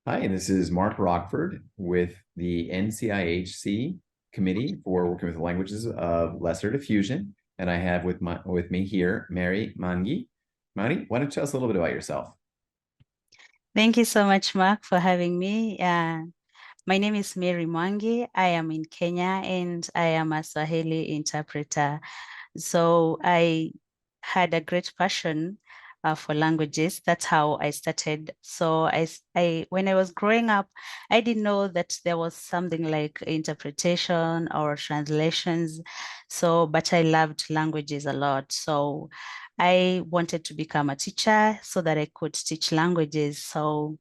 Hi, this is Mark Rockford with the NCIHC Committee for Working with Languages of Lesser Diffusion. And I have with me here, Mary Mwangi. Mary, why don't you tell us a little bit about yourself? Thank you so much, Mark, for having me. My name is Mary Mwangi. I am in Kenya and I am a Swahili interpreter. So I had a great passion for languages. That's how I started. So when I was growing up, I didn't know that there was something like interpretation or translations. But I loved languages a lot. So I wanted to become a teacher so that I could teach languages. So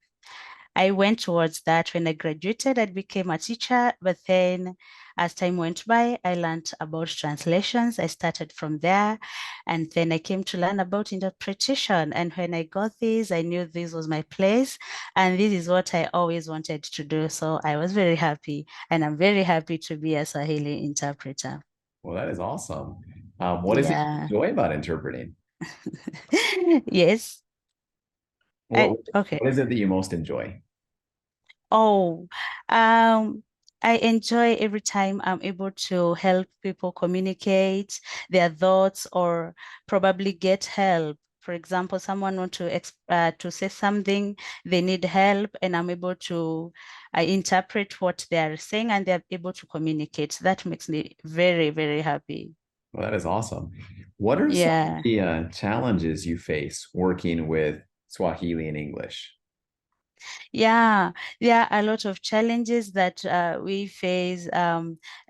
I went towards that. When I graduated, I became a teacher. But then as time went by, I learned about translations. I started from there. And then I came to learn about interpretation. And when I got this, I knew this was my place. And this is what I always wanted to do. So I was very happy. And I'm very happy to be a Swahili interpreter. Well, that is awesome. What is it you Yeah. enjoy about interpreting? Yes. What, Okay. what is it that you most enjoy? Oh, um, I enjoy every time I'm able to help people communicate their thoughts or probably get help. For example, someone want to say something, they need help, and I'm able to interpret what they are saying, and they're able to communicate. That makes me very, very happy. Well, that is awesome. What are some of Yeah. the challenges you face working with Swahili and English? Yeah, there are a lot of challenges that we face,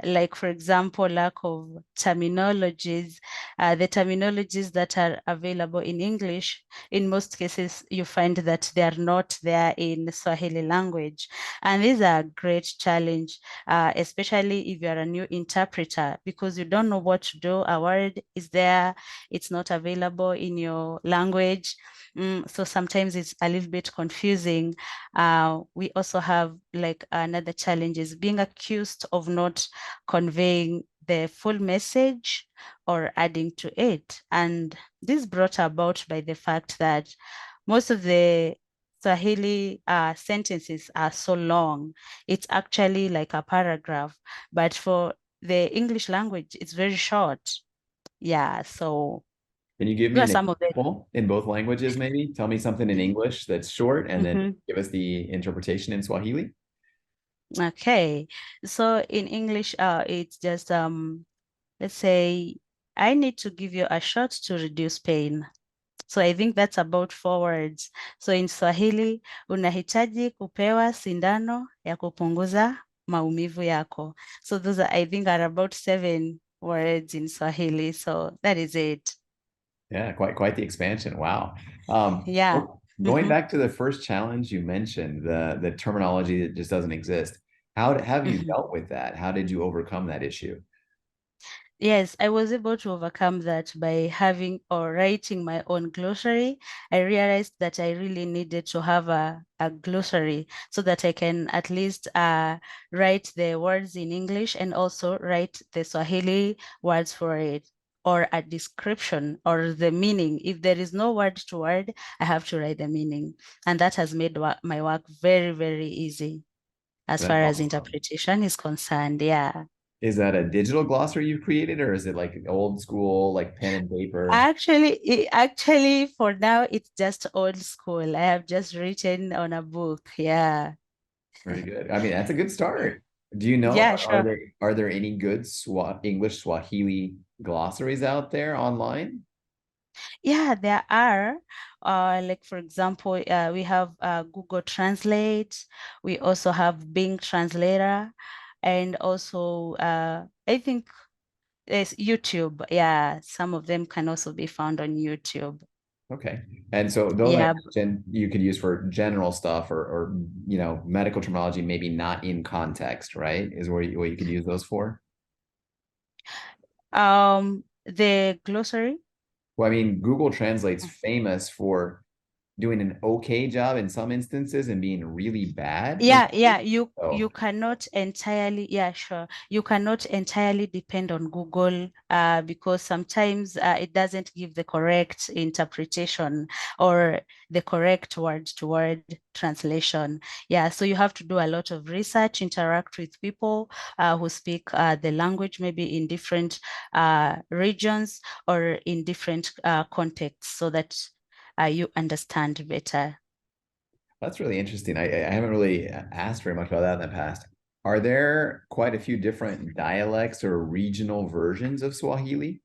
like, for example, lack of terminologies. The terminologies that are available in English, in most cases, you find that they are not there in Swahili language. And these are a great challenge, especially if you're a new interpreter, because you don't know what to do. A word is there, it's not available in your language. So sometimes it's a little bit confusing. We also have like another challenge is being accused of not conveying the full message or adding to it. And this brought about by the fact that most of the Swahili sentences are so long. It's actually like a paragraph, but for the English language, it's very short. Yeah, so Can you give me those are an some of the. example in both languages, maybe? Tell me something in English that's short and then Mhm. give us the interpretation in Swahili. Okay, so in English, it's just let's say I need to give you a shot to reduce pain. So I think that's about 4 words. So in Swahili, unahitaji kupewa sindano ya kupunguza maumivu yako. So those are, I think, are about 7 words in Swahili. So that is it. Yeah, quite the expansion. Wow. Yeah. Well, going Mhm, back to the first challenge you mentioned, the terminology that just doesn't exist. How have you mhm. dealt with that? How did you overcome that issue? Yes, I was able to overcome that by having or writing my own glossary. I realized that I really needed to have a glossary so that I can at least write the words in English and also write the Swahili words for it, or a description or the meaning. If there is no word to word, I have to write the meaning. And that has made my work very, very easy as That's far as awesome. interpretation is concerned. Yeah. Is that a digital glossary you've created, or is it like old school, like pen and paper? Actually, for now, it's just old school. I have just written on a book. Yeah. Very good. I mean, that's a good start. Do you know, Yeah, are sure. there any good English Swahili glossaries out there online? Yeah, there are. Like, for example, we have Google Translate. We also have Bing Translator. And also, I think there's YouTube. Yeah, some of them can also be found on YouTube. Okay. And so those I Yeah. imagine you could use for general stuff or medical terminology, maybe not in context, right? Is where you could use those for. The glossary. Well, I mean, Google Translate's famous for doing an okay job in some instances and being really bad in Yeah, oh you cannot entirely, yeah, sure. You cannot entirely depend on Google because sometimes it doesn't give the correct interpretation or the correct word-to-word translation. Yeah, so you have to do a lot of research, interact with people who speak the language, maybe in different regions or in different contexts, so that you understand better. that's really interesting. I haven't really asked very much about that in the past. Are there quite a few different dialects or regional versions of Swahili?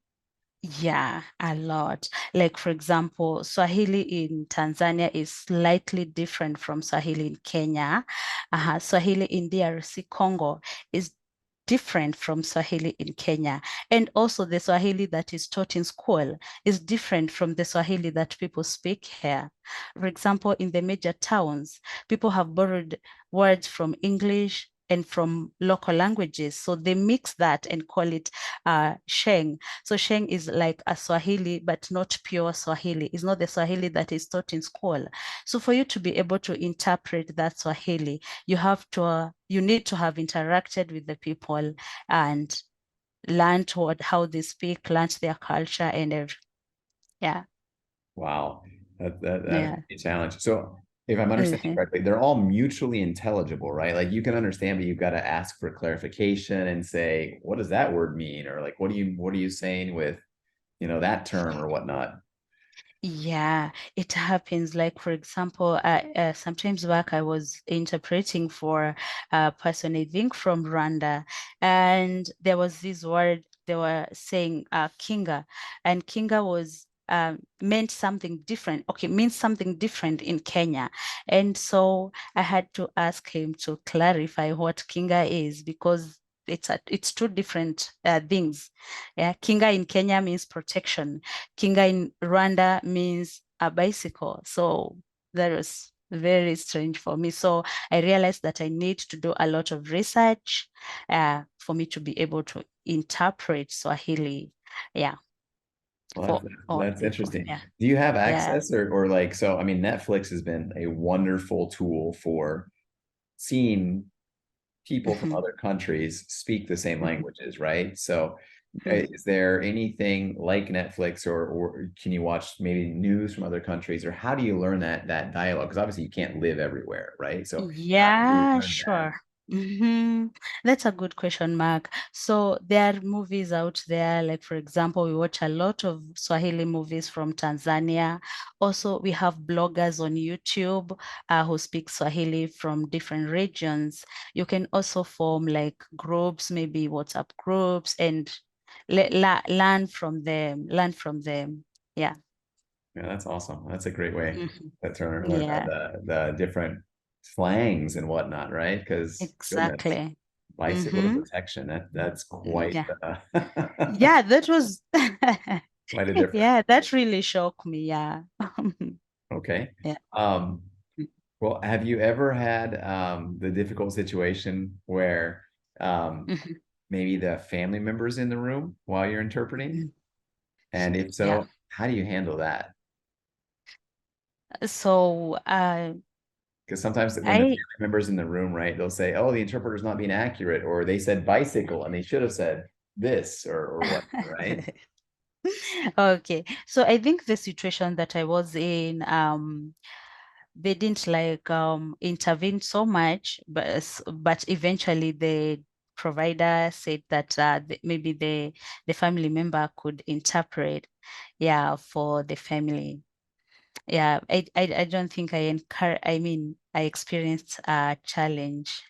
Yeah, a lot. Like, for example, Swahili in Tanzania is slightly different from Swahili in Kenya. Swahili in DRC Congo is different from Swahili in Kenya. And also the Swahili that is taught in school is different from the Swahili that people speak here. For example, in the major towns, people have borrowed words from English and from local languages. So they mix that and call it Sheng. So Sheng is like a Swahili, but not pure Swahili. It's not the Swahili that is taught in school. So for you to be able to interpret that Swahili, you need to have interacted with the people and learned how they speak, learned their culture, and yeah, Wow, that's yeah. a challenge. So if I'm understanding Mhm. correctly, they're all mutually intelligible, right? Like you can understand, but you've got to ask for clarification and say, what does that word mean? Or like, what are you saying with, that term or whatnot? Yeah, it happens. Like, for example, sometimes back I was interpreting for a person, I think from Rwanda, and there was this word they were saying, kinga, and kinga was meant something different. Okay, means something different in Kenya, and so I had to ask him to clarify what kinga is because it's two different things. Yeah, kinga in Kenya means protection. Kinga in Rwanda means a bicycle. So that was very strange for me. So I realized that I need to do a lot of research for me to be able to interpret Swahili. Yeah, Well, for all that's people. interesting. Yeah, Do you have yeah. access or like, so, I mean, Netflix has been a wonderful tool for seeing people from Mhm, other countries speak the same mhm, languages, right? So, mhm. is there anything like Netflix, or can you watch maybe news from other countries, or how do you learn that dialogue? Because obviously you can't live everywhere, right? So, how do you Yeah, learn that? sure. That's a good question, Mark. So there are movies out there, like for example, we watch a lot of Swahili movies from Tanzania. Also, we have bloggers on YouTube who speak Swahili from different regions. You can also form like groups, maybe WhatsApp groups, and learn from them. Learn from them. Yeah. Yeah, that's awesome. That's a great way Mhm. to learn about Yeah, the different slangs and whatnot, right? Because goodness, exactly. bicycle to Mm-hmm. protection. That's quite Yeah. the Yeah, that was quite a difference. yeah, that really shocked me. Yeah. Okay. Yeah. Um, well, have you ever had the difficult situation where Mhm. maybe the family members in the room while you're interpreting? Mm. And if Yeah. so, how do you handle that? So Because sometimes when the family I members in the room, right, they'll say, "Oh, the interpreter's not being accurate," or they said bicycle and they should have said this or what, right? okay. So I think the situation that I was in, they didn't like intervene so much, but eventually the provider said that maybe the family member could interpret, yeah, for the family. Yeah, I don't think I mean, I experienced a challenge,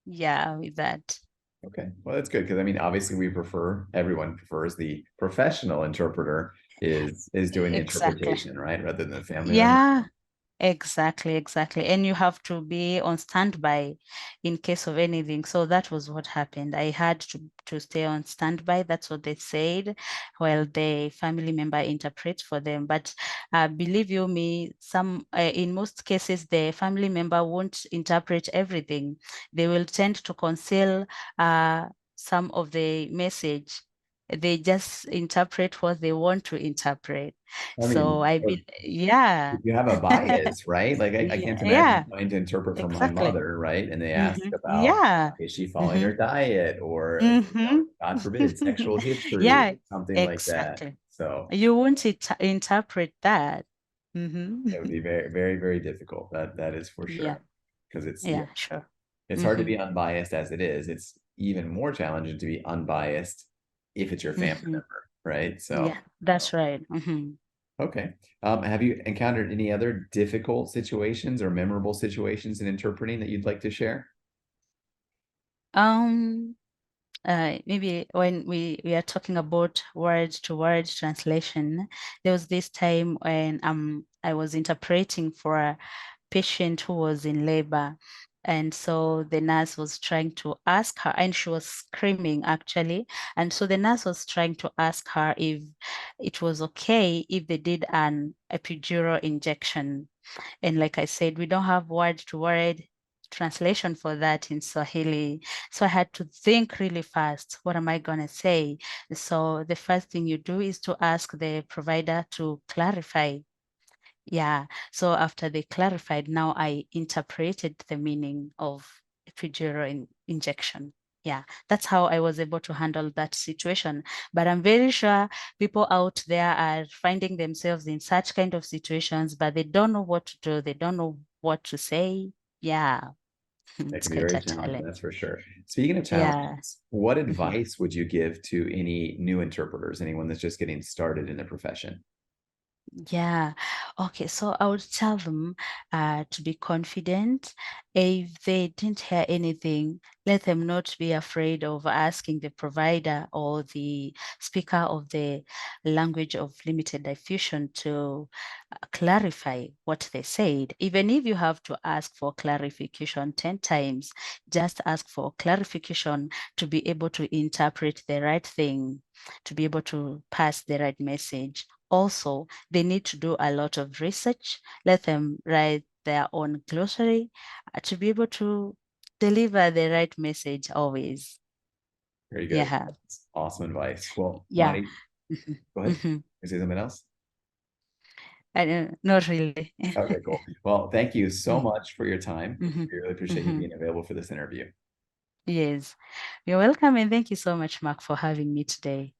yeah, with that. Okay, well, that's good because I mean, obviously, everyone prefers the professional interpreter is doing the Exactly. interpretation, right, rather than the family member. Yeah, exactly, exactly. And you have to be on standby in case of anything. So that was what happened. I had to stay on standby. That's what they said, while the family member interprets for them. But believe you me, in most cases, the family member won't interpret everything. They will tend to conceal some of the message. they just interpret what they want to interpret. I So mean, I or be yeah. you have a bias, right? Like I can't Yeah, imagine yeah, trying to interpret for my exactly. mother, right? And they ask Hmm. about, Yeah. is she following Hmm. her diet or, Hmm. God forbid, sexual history, Yeah, something like that. exactly. So You won't interpret that. Hmm. it would be very, very, very difficult. That is for Yeah, sure. Because yeah, sure. it's hard to Hmm. be unbiased as it is. It's even more challenging to be unbiased if it's your family Hmm. member, right? So Yeah, that's right. Hmm. okay. Have you encountered any other difficult situations or memorable situations in interpreting that you'd like to share? Um, maybe when we are talking about word to word translation, there was this time when I was interpreting for a patient who was in labor. And so the nurse was trying to ask her, and she was screaming actually. And so the nurse was trying to ask her if it was okay if they did an epidural injection. And like I said, we don't have word to word translation for that in Swahili. So I had to think really fast. What am I going to say? So the first thing you do is to ask the provider to clarify. Yeah. So after they clarified, now I interpreted the meaning of epidural injection. Yeah, that's how I was able to handle that situation. But I'm very sure people out there are finding themselves in such kind of situations, but they don't know what to do. They don't know what to say. Yeah, That it's can be quite very a challenging, challenge. that's for sure. Speaking of Yeah. challenges, what Mhm. advice would you give to any new interpreters, anyone that's just getting started in the profession? Yeah. Okay. So I would tell them to be confident. If they didn't hear anything, let them not be afraid of asking the provider or the speaker of the language of limited diffusion to clarify what they said. Even if you have to ask for clarification 10 times, just ask for clarification to be able to interpret the right thing, to be able to pass the right message. Also, they need to do a lot of research. Let them write their own glossary to be able to deliver the right message always. Very good. Yeah. That's awesome advice. Well, Yeah. Marty, Mhm. go ahead. Mhm. You say something else? I don't, not really. Okay, cool. Well, thank you so Mhm. much for your time. Mhm. We really appreciate you Mhm. being available for this interview. Yes. You're welcome, and thank you so much, Mark, for having me today.